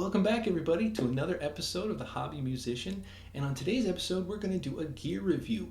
Welcome back, everybody, to another episode of The Hobby Musician. And on today's episode, we're going to do a gear review.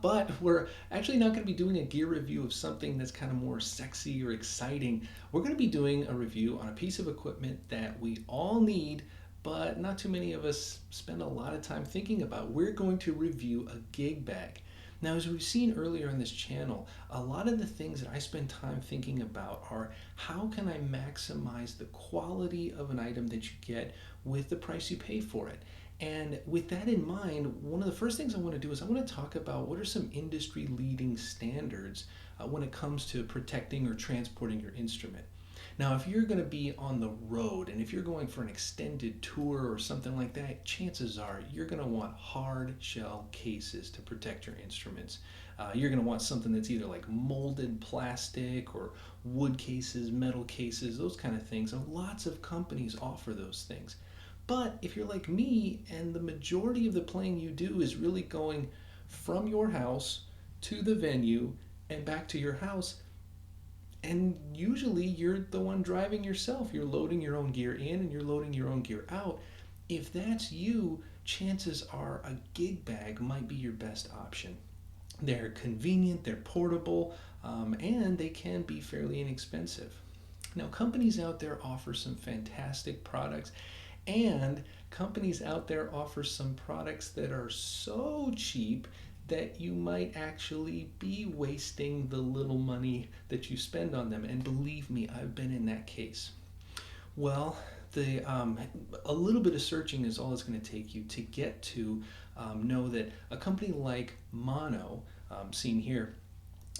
But we're actually not going to be doing a gear review of something that's kind of more sexy or exciting. We're going to be doing a review on a piece of equipment that we all need, but not too many of us spend a lot of time thinking about. We're going to review a gig bag. Now, as we've seen earlier on this channel, a lot of the things that I spend time thinking about are how can I maximize the quality of an item that you get with the price you pay for it. And with that in mind, one of the first things I want to do is I want to talk about what are some industry leading standards when it comes to protecting or transporting your instrument. Now, if you're going to be on the road and if you're going for an extended tour or something like that, chances are you're going to want hard shell cases to protect your instruments. You're going to want something that's either like molded plastic or wood cases, metal cases, those kind of things. And lots of companies offer those things. But if you're like me and the majority of the playing you do is really going from your house to the venue and back to your house, and usually you're the one driving yourself. You're loading your own gear in and you're loading your own gear out. If that's you, chances are a gig bag might be your best option. They're convenient, they're portable, and they can be fairly inexpensive. Now, companies out there offer some fantastic products, and companies out there offer some products that are so cheap that you might actually be wasting the little money that you spend on them. And believe me, I've been in that case. Well, a little bit of searching is all it's going to take you to get to know that a company like Mono, seen here,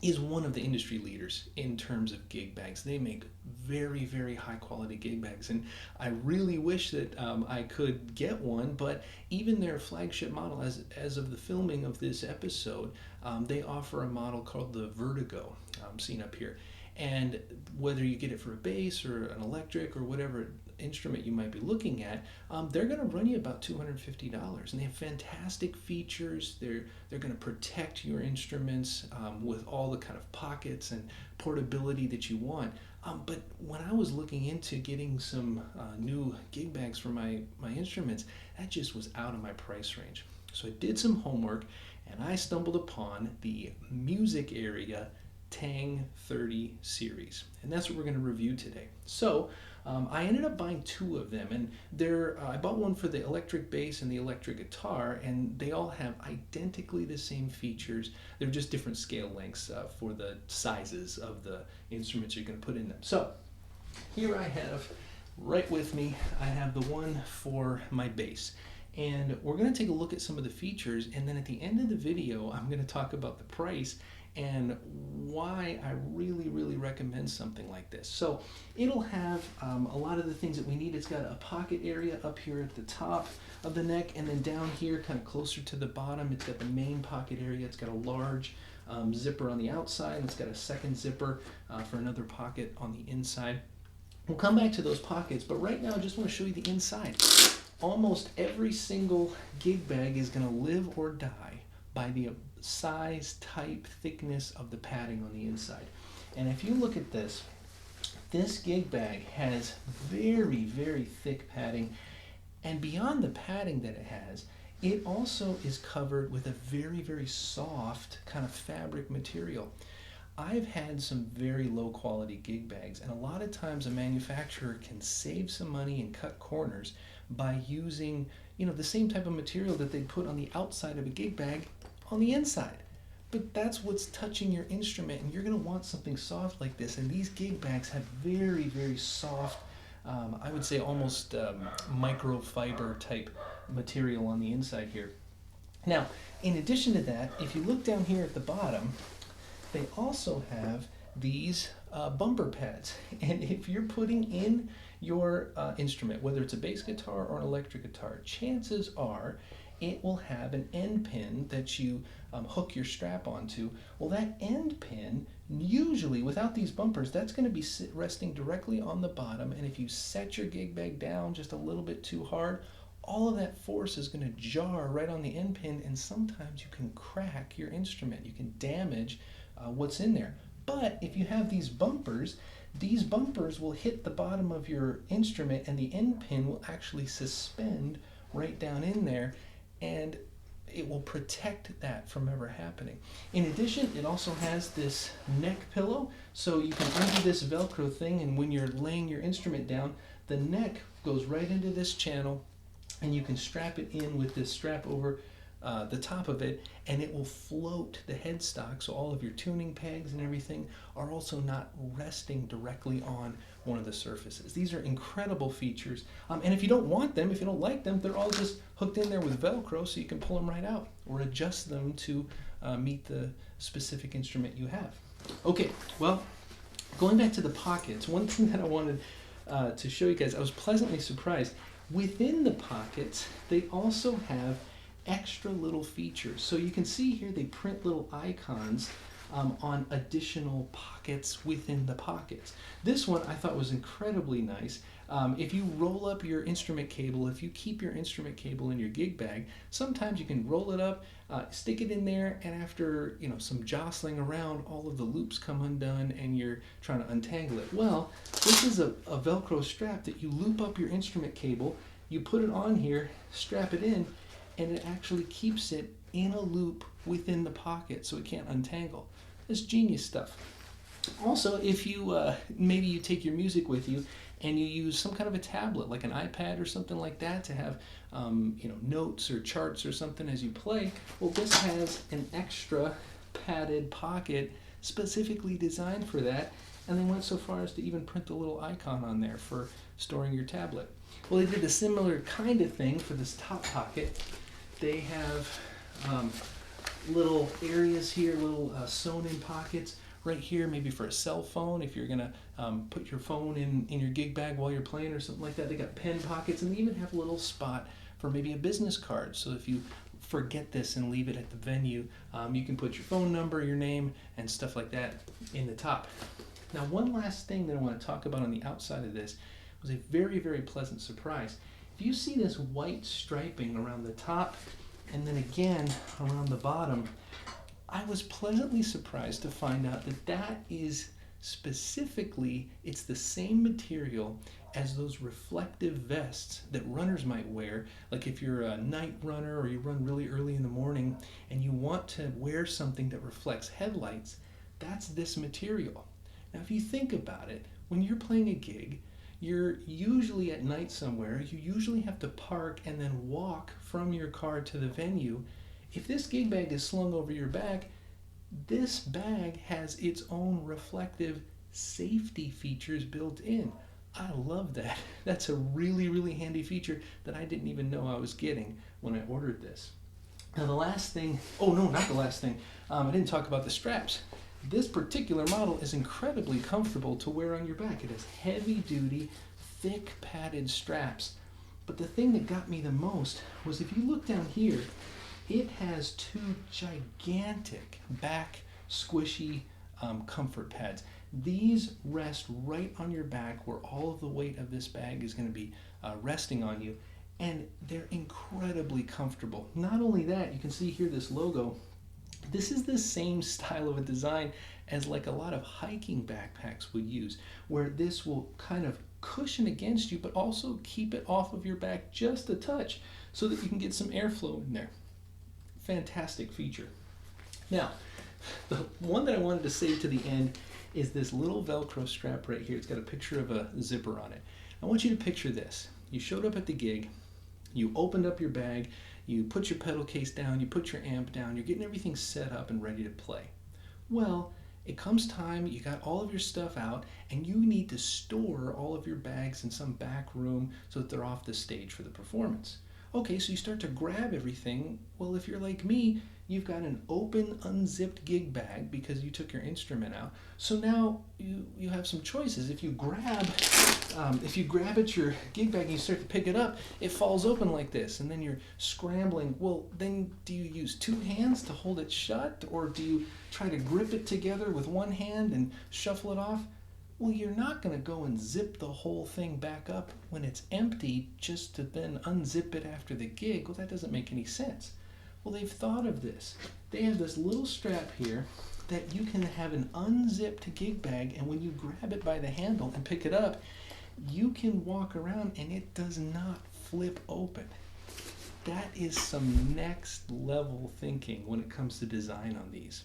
is one of the industry leaders in terms of gig bags. They make very, very high quality gig bags, and I really wish that I could get one, but even their flagship model, as of the filming of this episode, they offer a model called the Vertigo, seen up here. And whether you get it for a bass or an electric or whatever instrument you might be looking at, they're going to run you about $250, and they have fantastic features. They're going to protect your instruments with all the kind of pockets and portability that you want. But when I was looking into getting some new gig bags for my instruments, that just was out of my price range. So I did some homework, and I stumbled upon the music area TANG30 series, and that's what we're going to review today. So I ended up buying two of them, and I bought one for the electric bass and the electric guitar, and they all have identically the same features. They're just different scale lengths for the sizes of the instruments you're going to put in them. So here I have, right with me, I have the one for my bass. And we're going to take a look at some of the features, and then at the end of the video, I'm going to talk about the price and why I really, really recommend something like this. So it'll have a lot of the things that we need. It's got a pocket area up here at the top of the neck, and then down here, kind of closer to the bottom, it's got the main pocket area. It's got a large zipper on the outside, and it's got a second zipper for another pocket on the inside. We'll come back to those pockets, but right now I just want to show you the inside. Almost every single gig bag is going to live or die by the size, type, thickness of the padding on the inside. And if you look at this gig bag has very, very thick padding, and beyond the padding that it has, it also is covered with a very, very soft kind of fabric material. I've had some very low quality gig bags, and a lot of times a manufacturer can save some money and cut corners by using, the same type of material that they put on the outside of a gig bag on the inside. But that's what's touching your instrument, and you're going to want something soft like this. And these gig bags have very, very soft, I would say almost microfiber type material on the inside here. Now, in addition to that, if you look down here at the bottom, they also have these bumper pads. And if you're putting in your instrument, whether it's a bass guitar or an electric guitar, chances are it will have an end pin that you hook your strap onto. Well, that end pin, usually without these bumpers, that's going to be resting directly on the bottom, and if you set your gig bag down just a little bit too hard, all of that force is going to jar right on the end pin, and sometimes you can crack your instrument. You can damage what's in there. But if you have these bumpers, these bumpers will hit the bottom of your instrument and the end pin will actually suspend right down in there, and it will protect that from ever happening. In addition, it also has this neck pillow, so you can undo this Velcro thing, and when you're laying your instrument down, the neck goes right into this channel, and you can strap it in with this strap over the top of it, and it will float the headstock, so all of your tuning pegs and everything are also not resting directly on one of the surfaces. These are incredible features, and if you don't want them, if you don't like them, they're all just hooked in there with Velcro, so you can pull them right out or adjust them to meet the specific instrument you have. Okay, well, going back to the pockets, one thing that I wanted to show you guys, I was pleasantly surprised. Within the pockets, they also have extra little features. So you can see here they print little icons on additional pockets within the pockets. This one I thought was incredibly nice. If you roll up your instrument cable, if you keep your instrument cable in your gig bag, sometimes you can roll it up, stick it in there, and after some jostling around, all of the loops come undone and you're trying to untangle it. Well, this is a Velcro strap that you loop up your instrument cable, you put it on here, strap it in, and it actually keeps it in a loop within the pocket so it can't untangle. It's genius stuff. Also, if you maybe you take your music with you and you use some kind of a tablet like an iPad or something like that to have notes or charts or something as you play, well, this has an extra padded pocket specifically designed for that, and they went so far as to even print the little icon on there for storing your tablet. Well, they did a similar kind of thing for this top pocket. They have little areas here, little sewn-in pockets right here, maybe for a cell phone, if you're going to put your phone in your gig bag while you're playing or something like that. They got pen pockets, and they even have a little spot for maybe a business card. So if you forget this and leave it at the venue, you can put your phone number, your name, and stuff like that in the top. Now, one last thing that I want to talk about on the outside of this was a very, very pleasant surprise. If you see this white striping around the top and then again around the bottom, I was pleasantly surprised to find out that that is specifically, it's the same material as those reflective vests that runners might wear. Like if you're a night runner or you run really early in the morning and you want to wear something that reflects headlights, that's this material. Now if you think about it, when you're playing a gig, you're usually at night somewhere, you usually have to park and then walk from your car to the venue. If this gig bag is slung over your back, this bag has its own reflective safety features built in. I love that. That's a really, really handy feature that I didn't even know I was getting when I ordered this. Now the last thing, oh no, not the last thing, I didn't talk about the straps. This particular model is incredibly comfortable to wear on your back. It has heavy-duty, thick padded straps. But the thing that got me the most was if you look down here, it has two gigantic back squishy comfort pads. These rest right on your back where all of the weight of this bag is going to be resting on you, and they're incredibly comfortable. Not only that, you can see here this logo. This is the same style of a design as like a lot of hiking backpacks would use, where this will kind of cushion against you but also keep it off of your back just a touch so that you can get some airflow in there. Fantastic feature. Now, the one that I wanted to save to the end is this little Velcro strap right here. It's got a picture of a zipper on it. I want you to picture this. You showed up at the gig, you opened up your bag, you put your pedal case down, you put your amp down, you're getting everything set up and ready to play. Well, it comes time, you got all of your stuff out, and you need to store all of your bags in some back room so that they're off the stage for the performance. Okay, so you start to grab everything. Well, if you're like me, you've got an open, unzipped gig bag because you took your instrument out. So now you have some choices. If you grab at your gig bag and you start to pick it up, it falls open like this, and then you're scrambling. Well, then do you use two hands to hold it shut, or do you try to grip it together with one hand and shuffle it off? Well, you're not going to go and zip the whole thing back up when it's empty just to then unzip it after the gig. Well, that doesn't make any sense. Well, they've thought of this. They have this little strap here that you can have an unzipped gig bag, and when you grab it by the handle and pick it up, you can walk around and it does not flip open. That is some next level thinking when it comes to design on these.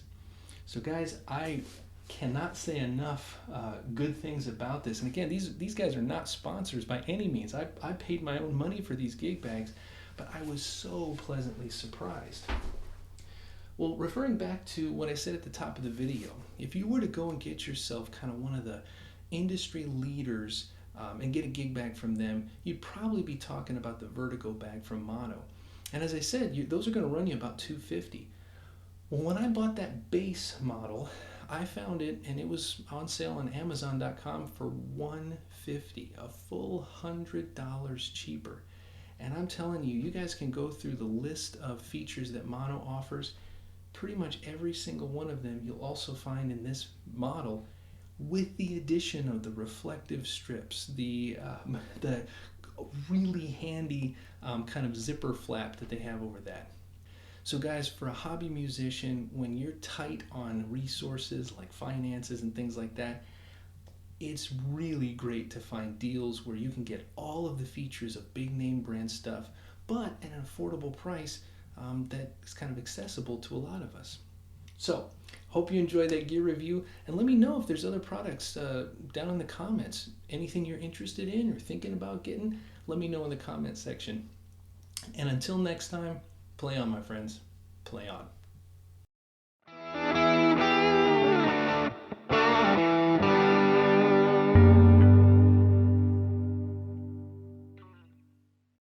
So guys, I cannot say enough good things about this. And again, these guys are not sponsors by any means. I paid my own money for these gig bags, but I was so pleasantly surprised. Well, referring back to what I said at the top of the video, if you were to go and get yourself kind of one of the industry leaders and get a gig bag from them, you'd probably be talking about the Vertigo bag from Mono. And as I said, those are going to run you about $250. Well, when I bought that base model, I found it and it was on sale on Amazon.com for $150, a full $100 cheaper. And I'm telling you, you guys can go through the list of features that Mono offers. Pretty much every single one of them you'll also find in this model, with the addition of the reflective strips, the really handy kind of zipper flap that they have over that. So guys, for a hobby musician, when you're tight on resources like finances and things like that, it's really great to find deals where you can get all of the features of big name brand stuff, but at an affordable price that is kind of accessible to a lot of us. So, hope you enjoyed that gear review, and let me know if there's other products down in the comments. Anything you're interested in or thinking about getting, let me know in the comment section. And until next time, play on, my friends. Play on.